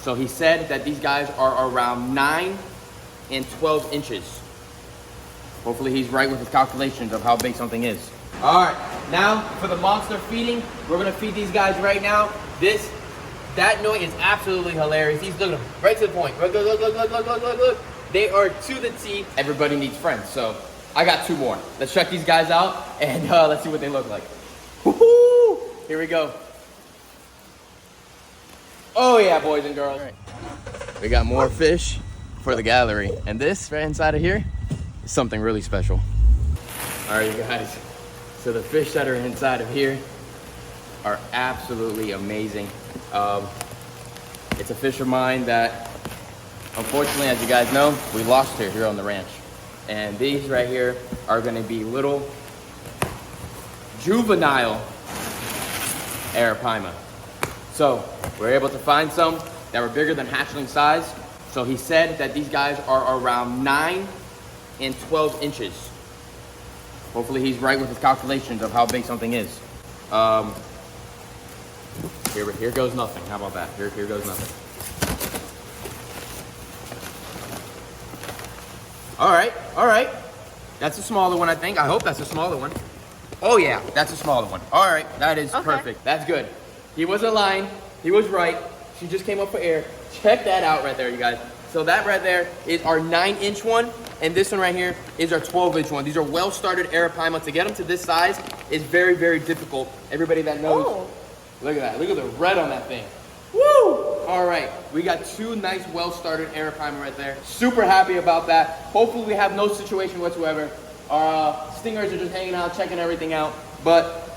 So he said that these guys are around 9 and 12 inches. Hopefully he's right with his calculations of how big something is. All right, now for the monster feeding, we're gonna feed these guys right now. That noise is absolutely hilarious. He's looking right to the point. Look. They are to the T. Everybody needs friends, so I got 2 more. Let's check these guys out and let's see what they look like. Woohoo! Here we go. Oh yeah, boys and girls. All right. We got more fish for the gallery, and this right inside of here is something really special. All right, you guys. So the fish that are inside of here are absolutely amazing. It's a fish of mine that, unfortunately, as you guys know, we lost her here on the ranch. And these right here are gonna be little juvenile arapaima. So we're able to find some that were bigger than hatchling size. So he said that these guys are around 9 and 12 inches. Hopefully he's right with his calculations of how big something is. Here goes nothing. How about that? Here goes nothing. All right. That's a smaller one, I think. I hope that's a smaller one. Oh yeah, that's a smaller one. All right, that is perfect. That's good. He wasn't lying. He was right. She just came up for air. Check that out right there, you guys. So that right there is our 9-inch one, and this one right here is our 12-inch one. These are well-started arapaima. To get them to this size is very, very difficult. Everybody that knows, look at that. Look at the red on that thing. Woo! All right, we got 2 nice, well-started arapaima right there. Super happy about that. Hopefully we have no situation whatsoever. Our stingers are just hanging out, checking everything out. But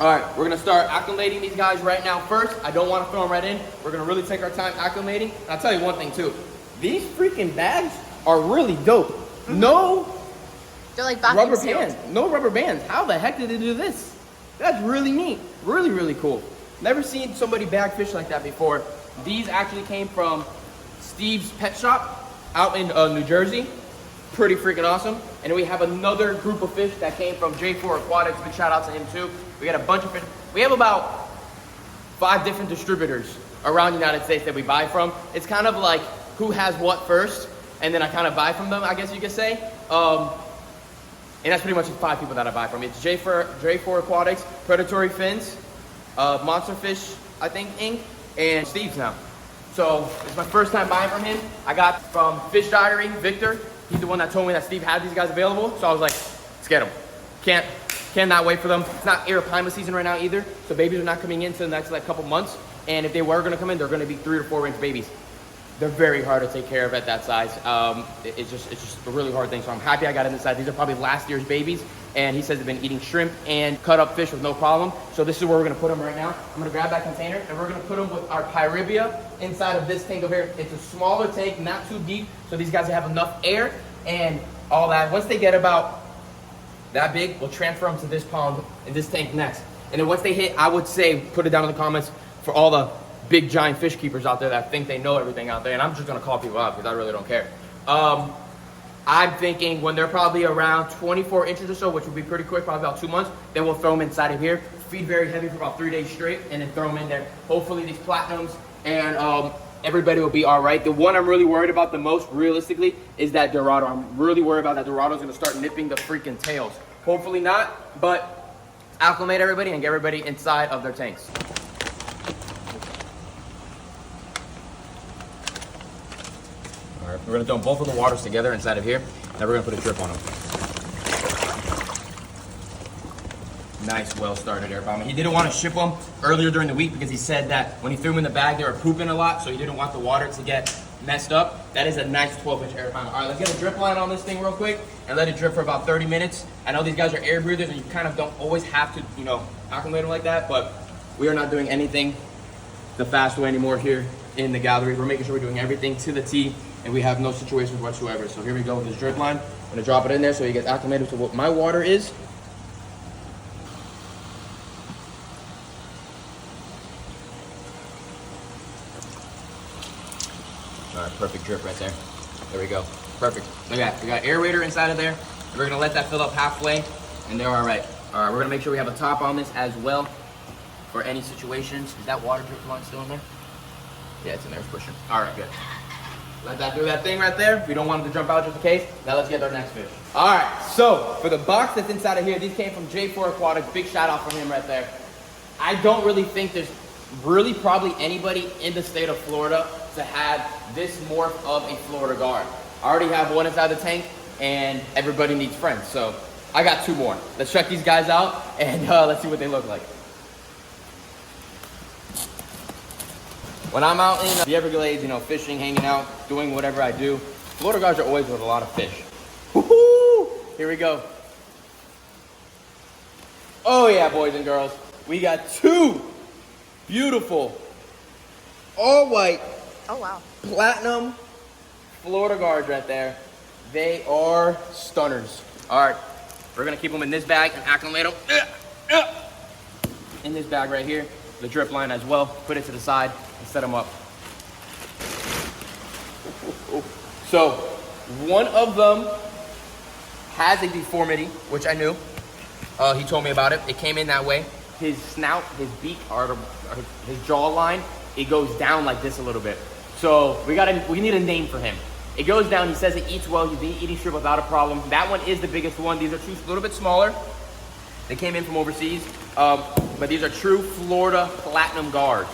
all right, we're gonna start acclimating these guys right now first. I don't wanna throw them right in. We're gonna really take our time acclimating. And I'll tell you one thing too. These freaking bags are really dope. No They're like rubber bands. No rubber bands. How the heck did they do this? That's really neat. Really, really cool. Never seen somebody bag fish like that before. These actually came from Steve's Pet Shop out in New Jersey. Pretty freaking awesome. And then we have another group of fish that came from J4 Aquatics. Big shout out to him too. We got a bunch of fish. We have about 5 different distributors around the United States that we buy from. It's kind of like who has what first, and then I kind of buy from them, I guess you could say. And that's pretty much the 5 people that I buy from. It's J4 Aquatics, Predatory Fins, Monster Fish, I think, Inc., and Steve's now. So it's my first time buying from him. I got from Fish Diary, Victor. He's the one that told me that Steve had these guys available. So I was like, let's get them. Cannot wait for them. It's not arapaima season right now either. So babies are not coming in until the next couple months. And if they were gonna come in, they're gonna be 3 to 4 inch babies. They're very hard to take care of at that size. It's just a really hard thing. So I'm happy I got it inside. These are probably last year's babies. And he says they've been eating shrimp and cut up fish with no problem. So this is where we're gonna put them right now. I'm gonna grab that container and we're gonna put them with our pyribia inside of this tank over here. It's a smaller tank, not too deep. So these guys have enough air and all that. Once they get about that big, we'll transfer them to this pond and this tank next. And then once they hit, I would say, put it down in the comments for all the big giant fish keepers out there that think they know everything out there. And I'm just gonna call people out because I really don't care. I'm thinking when they're probably around 24 inches or so, which would be pretty quick, probably about 2 months, then we'll throw them inside of here, feed very heavy for about 3 days straight, and then throw them in there. Hopefully these platinums and everybody will be all right. The one I'm really worried about the most, realistically, is that Dorado. I'm really worried about that Dorado's gonna start nipping the freaking tails. Hopefully not, but acclimate everybody and get everybody inside of their tanks. All right, we're gonna throw both of the waters together inside of here. Now we're gonna put a drip on them. Nice, well-started arapaima. He didn't want to ship them earlier during the week because he said that when he threw them in the bag, they were pooping a lot, so he didn't want the water to get messed up. That is a nice 12-inch arapaima. All right, let's get a drip line on this thing real quick and let it drip for about 30 minutes. I know these guys are air breathers and you kind of don't always have to, acclimate them like that, but we are not doing anything the fast way anymore here in the gallery. We're making sure we're doing everything to the T and we have no situations whatsoever. So here we go with this drip line. I'm gonna drop it in there so he gets acclimated to what my water is. All right, perfect drip right there. There we go, perfect. Look at that, we got aerator inside of there. We're gonna let that fill up halfway and they're all right. All right, we're gonna make sure we have a top on this as well for any situations. Is that water drip line still in there? Yeah, it's in there, it's pushing. All right, good. Let that do that thing right there. We don't want them to jump out just in case. Now let's get our next fish. All right, so for the box that's inside of here, these came from J4 Aquatics. Big shout out from him right there. I don't really think there's really probably anybody in the state of Florida to have this morph of a Florida guard. I already have one inside the tank, and everybody needs friends. So I got 2 more. Let's check these guys out, and let's see what they look like. When I'm out in the Everglades, you know, fishing, hanging out, doing whatever I do, Florida guards are always with a lot of fish. Woohoo! Here we go. Oh yeah, boys and girls. We got 2 beautiful, all white, oh wow, platinum Florida guards right there. They are stunners. All right, we're gonna keep them in this bag and acclimate them in this bag right here. The drip line as well. Put it to the side and set them up. So one of them has a deformity, which I knew. He told me about it. It came in that way. His snout, his beak, or his jawline, it goes down like this a little bit. So we need a name for him. It goes down. He says it eats well. He's been eating shrimp without a problem. That one is the biggest one. These are 2 a little bit smaller. They came in from overseas, but these are true Florida platinum guards.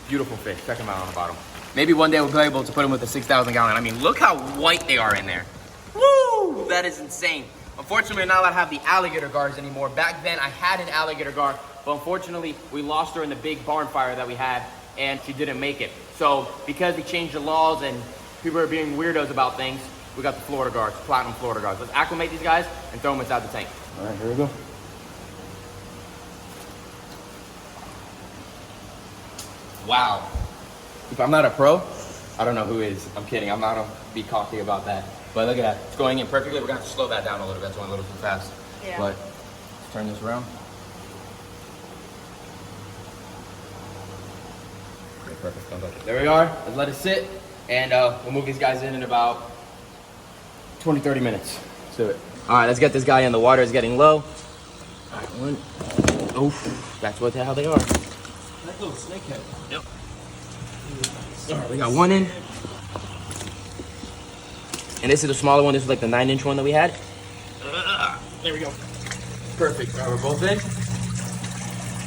Beautiful fish. Check them out on the bottom. Maybe one day we'll be able to put them with a 6,000 gallon. I mean, look how white they are in there. Woo! That is insane. Unfortunately, we're not allowed to have the alligator guards anymore. Back then, I had an alligator guard, but unfortunately, we lost her in the big barn fire that we had, and she didn't make it. So, because they changed the laws and people are being weirdos about things, we got the Florida guards, platinum Florida guards. Let's acclimate these guys and throw them inside the tank. All right, here we go. Wow. If I'm not a pro, I don't know who is. I'm kidding. I'm not going to be cocky about that. But look at that. It's going in perfectly. We're going to have to slow that down a little bit. It's going a little too fast. Yeah. But let's turn this around. Okay, perfect. Don't touch it. There we are. Let's let it sit. And we'll move these guys in about 20, 30 minutes. Let's do it. All right, let's get this guy in. The water is getting low. All right, one. Oof. That's what the hell they are. That little snakehead. Yep. All right, we got one in. And this is the smaller one. This is like the 9-inch one that we had. There we go. Perfect. All right, we're both in.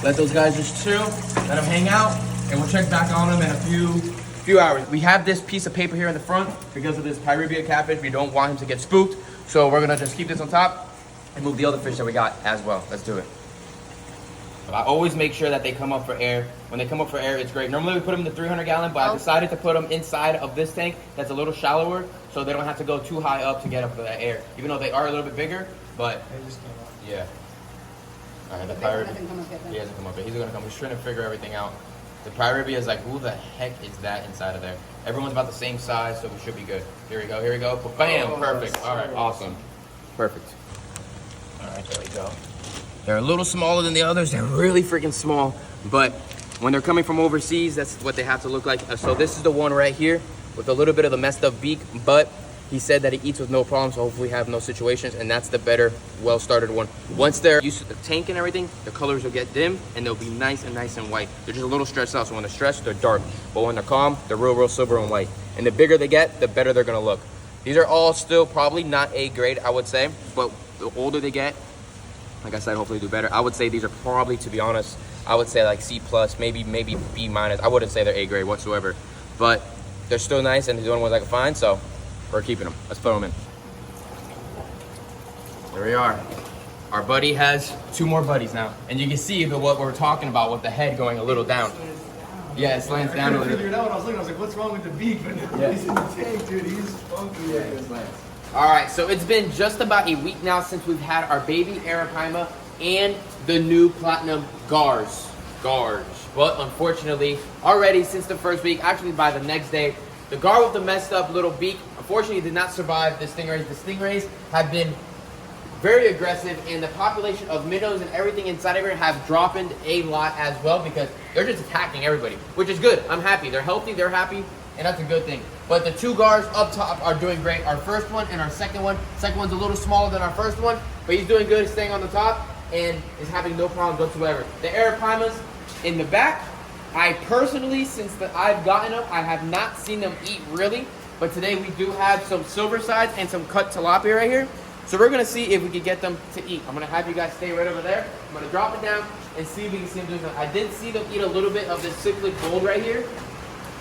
Let those guys just chill. Let them hang out. And we'll check back on them in a few hours. We have this piece of paper here in the front because of this pyrrhebia catfish. We don't want him to get spooked. So we're going to just keep this on top and move the other fish that we got as well. Let's do it. I always make sure that they come up for air. When they come up for air, it's great. Normally we put them in the 300 gallon, but I decided to put them inside of this tank that's a little shallower so they don't have to go too high up to get up for that air. Even though they are a little bit bigger, but They just came up. yeah. All right, the pyrrhebia. He hasn't come up yet. He's gonna come. He's trying to figure everything out. The pyrrhebia is like, who the heck is that inside of there? Everyone's about the same size, so we should be good. Here we go. Here we go. Bam! Perfect. All right. Awesome. Perfect. All right. There we go. They're a little smaller than the others. They're really freaking small, but when they're coming from overseas, that's what they have to look like. So this is the one right here with a little bit of the messed up beak, but he said that it eats with no problem, so hopefully have no situations, and that's the better, well-started one. Once they're used to the tank and everything, the colors will get dim, and they'll be nice and white. They're just a little stressed out, so when they're stressed, they're dark, but when they're calm, they're real silver and white. And the bigger they get, the better they're gonna look. These are all still probably not A grade, I would say, but the older they get, like I said, hopefully do better. I would say these are probably, to be honest, I would say like C+, maybe B-. I wouldn't say they're A grade whatsoever, but they're still nice, and these are the only ones I can find, so we're keeping them. Let's put them in. There we are. Our buddy has 2 more buddies now, and you can see what we're talking about with the head going a little down. Yeah, it slants down a little bit. I figured out when I was looking, I was like, what's wrong with the beak? But Yeah. he's in the tank, dude. He's funky. Yeah, it slants. All right, so it's been just about a week now since we've had our baby arapaima and the new platinum gars. But unfortunately, already since the first week, actually by the next day, the gar with the messed up little beak, unfortunately did not survive the stingrays. The stingrays have been very aggressive, and the population of minnows and everything inside of here have dropped a lot as well because they're just attacking everybody, which is good. I'm happy. They're healthy, they're happy, and that's a good thing. But the 2 gars up top are doing great. Our first one and our second one. Second one's a little smaller than our first one, but he's doing good, staying on the top, and is having no problems whatsoever. The arapaimas in the back, I personally, since I've gotten them, I have not seen them eat really. But today we do have some silver sides and some cut tilapia right here. So we're gonna see if we can get them to eat. I'm gonna have you guys stay right over there. I'm gonna drop it down and see if we can see them doing something. I did see them eat a little bit of this cyclic gold right here,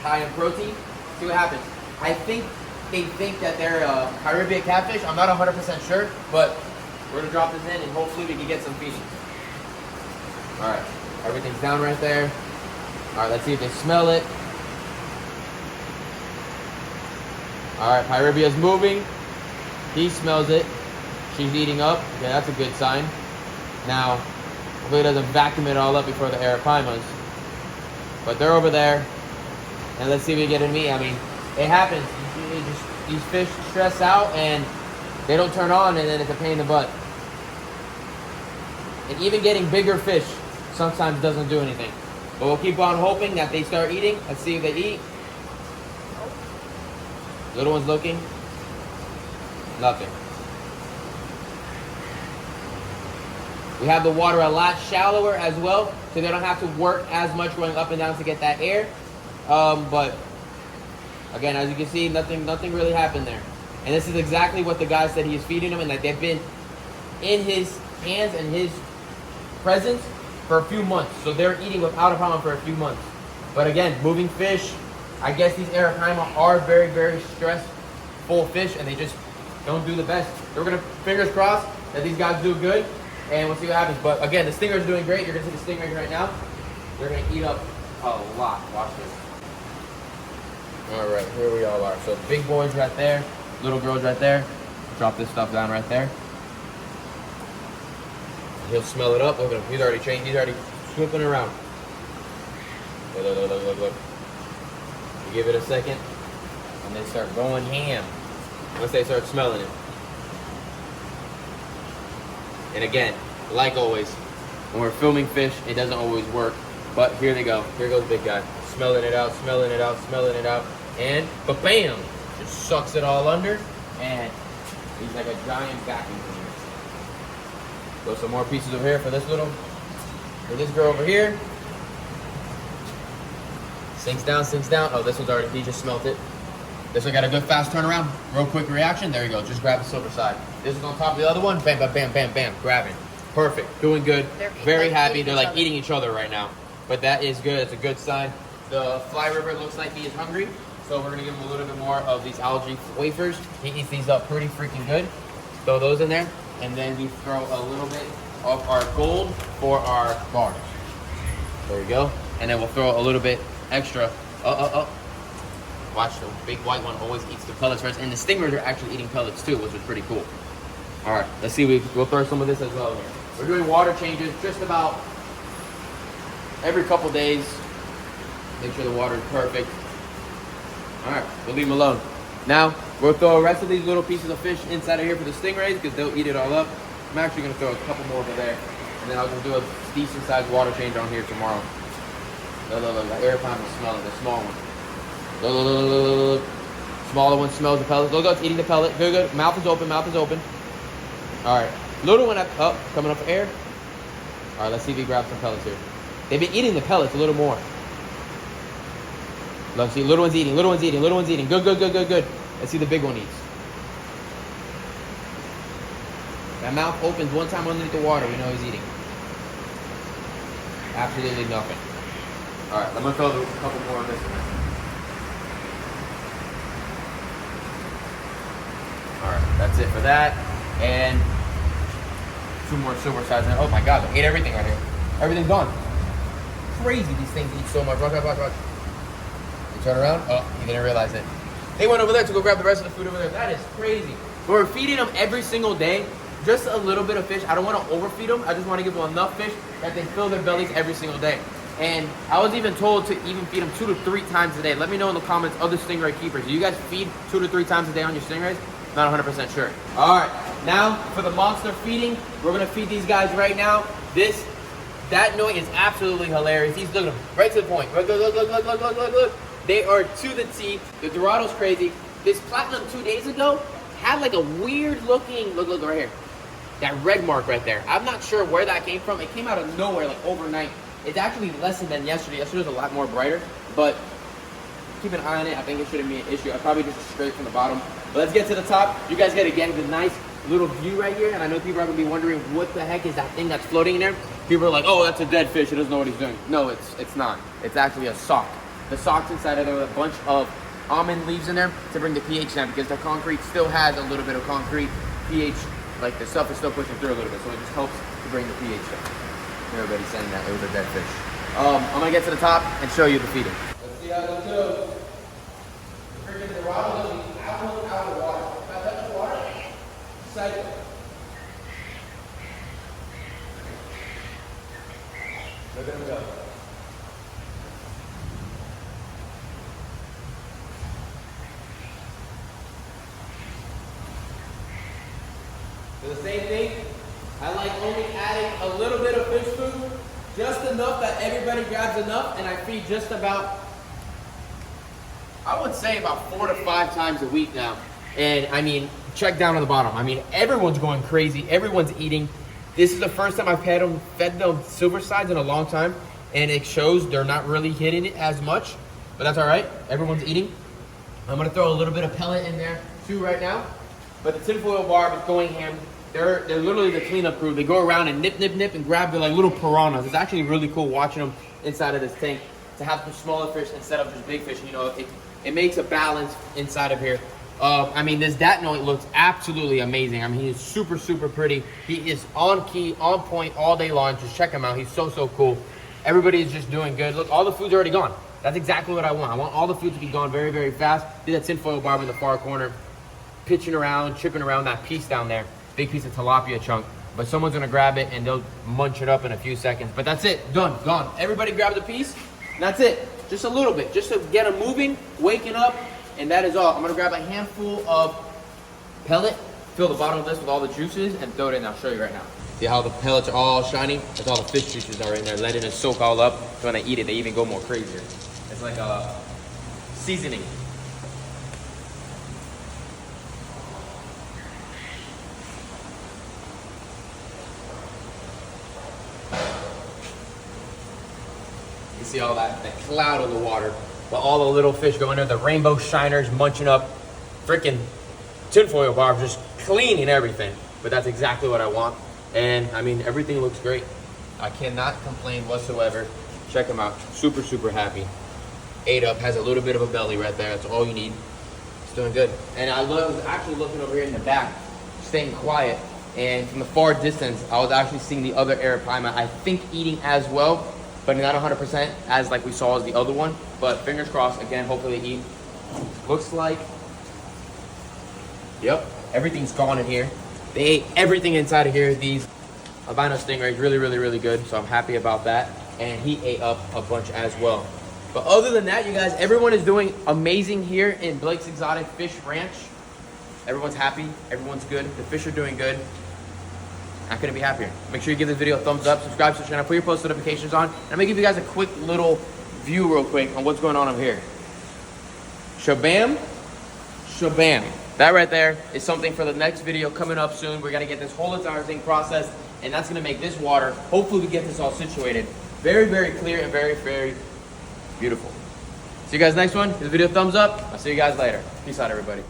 high in protein. See what happens. I think they think that they're Caribbean catfish. I'm not 100% sure, but we're gonna drop this in and hopefully we can get some feeding. All right, everything's down right there. All right, let's see if they smell it. All right, Pyribia's moving. He smells it. She's eating up. Yeah, that's a good sign. Now, hopefully it doesn't vacuum it all up before the arapaimas. But they're over there. And let's see if we get a meat. I mean, it happens. These fish stress out and they don't turn on, and then it's a pain in the butt. And even getting bigger fish sometimes doesn't do anything. But we'll keep on hoping that they start eating. Let's see if they eat. Little one's looking. Nothing. We have the water a lot shallower as well, so they don't have to work as much going up and down to get that air. But again, as you can see, nothing really happened there. And this is exactly what the guy said he is feeding them, and that they've been in his hands and his presence for a few months. So they're eating without a problem for a few months. But again, moving fish, I guess these arapaima are very, very stressful fish, and they just don't do the best. So we're gonna fingers crossed that these guys do good, and we'll see what happens. But again, the stinger's doing great. You're gonna see the stingrays right now. They're gonna eat up a lot. Watch this. All right, here we all are. So big boys right there, little girls right there. Drop this stuff down right there. He'll smell it up. Look at him. He's already trained. He's already swooping around. Look. You give it a second, and they start going ham once they start smelling it. And again, like always, when we're filming fish, it doesn't always work. But here they go. Here goes the big guy. Smelling it out, smelling it out, smelling it out. And ba-bam! Just sucks it all under. And he's like a giant vacuum cleaner. Throw some more pieces over here for this this girl over here. Sinks down. Oh, this one's already, he just smelt it. This one got a good fast turnaround. Real quick reaction. There you go. Just grab the silver side. This is on top of the other one. Bam, bam, bam, bam, bam. Grabbing. Perfect. Doing good. Very happy. They're like eating each other right now. But that is good. It's a good sign. The fly river looks like he is hungry. So we're going to give him a little bit more of these algae wafers. He eats these up pretty freaking good. Throw those in there. And then we throw a little bit of our gold for our gars. There we go. And then we'll throw a little bit extra. Watch, the big white one always eats the pellets first. And the stingers are actually eating pellets too, which is pretty cool. All right, let's see. We'll throw some of this as well here. We're doing water changes just about every couple days. Make sure the water is perfect. All right, we'll leave them alone. Now, we'll throw the rest of these little pieces of fish inside of here for the stingrays because they'll eat it all up. I'm actually going to throw a couple more over there. And then I'll just do a decent sized water change on here tomorrow. Look, the arapaima is smelling, the small one. Look. Smaller one smells the pellet. Look, it's eating the pellet. Good. Mouth is open. All right. Little one up, coming up for air. All right, let's see if he grabs some pellets here. They've been eating the pellets a little more. Let's see, little one's eating. Good. Let's see the big one eats. That mouth opens one time underneath the water. We know he's eating. Absolutely nothing. All right, I'm gonna throw a couple more of this in there. All right, that's it for that. And 2 more silver sides. Oh my God, they ate everything right here. Everything's gone. Crazy, these things eat so much. Watch. You turn around. Oh, you didn't realize it. They went over there to go grab the rest of the food over there. That is crazy. We're feeding them every single day. Just a little bit of fish. I don't want to overfeed them. I just want to give them enough fish that they fill their bellies every single day. And I was even told to even feed them 2 to 3 times a day. Let me know in the comments, other stingray keepers. Do you guys feed 2 to 3 times a day on your stingrays? Not 100% sure. All right, now for the monster feeding, we're gonna feed these guys right now. That noise is absolutely hilarious. He's looking right to the point. Look. They are to the T. The Dorado's crazy. This platinum 2 days ago had like a weird looking, look right here. That red mark right there. I'm not sure where that came from. It came out of nowhere like overnight. It's actually lessened than yesterday. Yesterday was a lot more brighter, but keep an eye on it. I think it shouldn't be an issue. I probably just straight from the bottom. But let's get to the top. You guys get again the nice little view right here, and I know people are gonna be wondering what the heck is that thing that's floating in there. People are like, oh, that's a dead fish. He doesn't know what he's doing. No, it's not. It's actually a sock. The sock's inside of there with a bunch of almond leaves in there to bring the pH down, because the concrete still has a little bit of concrete pH. Like the stuff is still pushing through a little bit, so it just helps to bring the pH down. Everybody's saying that it was a dead fish. I'm gonna get to the top and show you the feeding. Let's see how this goes. The freaking rod will be out of the water. If I touch the water, cycle. Look at him go. Do the same thing. I like only adding a little bit of fish food, just enough that everybody grabs enough, and I feed just about, I would say about 4 to 5 times a week now. And I mean, check down on the bottom. I mean, everyone's going crazy. Everyone's eating. This is the first time I've fed them silver sides in a long time, and it shows they're not really hitting it as much, but that's all right. Everyone's eating. I'm gonna throw a little bit of pellet in there too right now, but the tinfoil barb is going ham. They're literally the cleanup crew. They go around and nip and grab the like little piranhas. It's actually really cool watching them inside of this tank to have some smaller fish instead of just big fish. You know, it makes a balance inside of here. I mean, this Datnoid looks absolutely amazing. I mean, he is super pretty. He is on key, on point all day long. Just check him out. He's so cool. Everybody is just doing good. Look, all the food's already gone. That's exactly what I want. I want all the food to be gone very fast. See that tinfoil barb in the far corner, pitching around, chipping around that piece down there. Big piece of tilapia chunk, but someone's gonna grab it and they'll munch it up in a few seconds. But that's it, done, gone. Everybody grabs a piece, and that's it. Just a little bit, just to get them moving, waking up, and that is all. I'm gonna grab a handful of pellet, fill the bottom of this with all the juices, and throw it in. I'll show you right now. See how the pellets are all shiny? That's all the fish juices are in there, letting it soak all up. So when I eat it, they even go more crazier. It's like a seasoning. You see all that cloud of the water, but all the little fish go in there, the rainbow shiners munching up freaking tinfoil barb, just cleaning everything. But that's exactly what I want. And I mean, everything looks great. I cannot complain whatsoever. Check them out, super happy. Ate up, has a little bit of a belly right there. That's all you need. It's doing good. And I was actually looking over here in the back, staying quiet. And from the far distance, I was actually seeing the other arapaima, I think eating as well, but not 100% as like we saw as the other one. But fingers crossed, again, hopefully they eat. Looks like, yep, everything's gone in here. They ate everything inside of here. These albino stingrays, really good. So I'm happy about that. And he ate up a bunch as well. But other than that, you guys, everyone is doing amazing here in Blake's Exotic Fish Ranch. Everyone's happy, everyone's good. The fish are doing good. I couldn't be happier. Make sure you give this video a thumbs up, subscribe to the channel, put your post notifications on, and I'm gonna give you guys a quick little view real quick on what's going on over here. Shabam. That right there is something for the next video coming up soon. We're gonna get this whole entire thing processed, and that's gonna make this water, hopefully we get this all situated, very clear and very beautiful. See you guys next one. Give the video a thumbs up. I'll see you guys later. Peace out, everybody.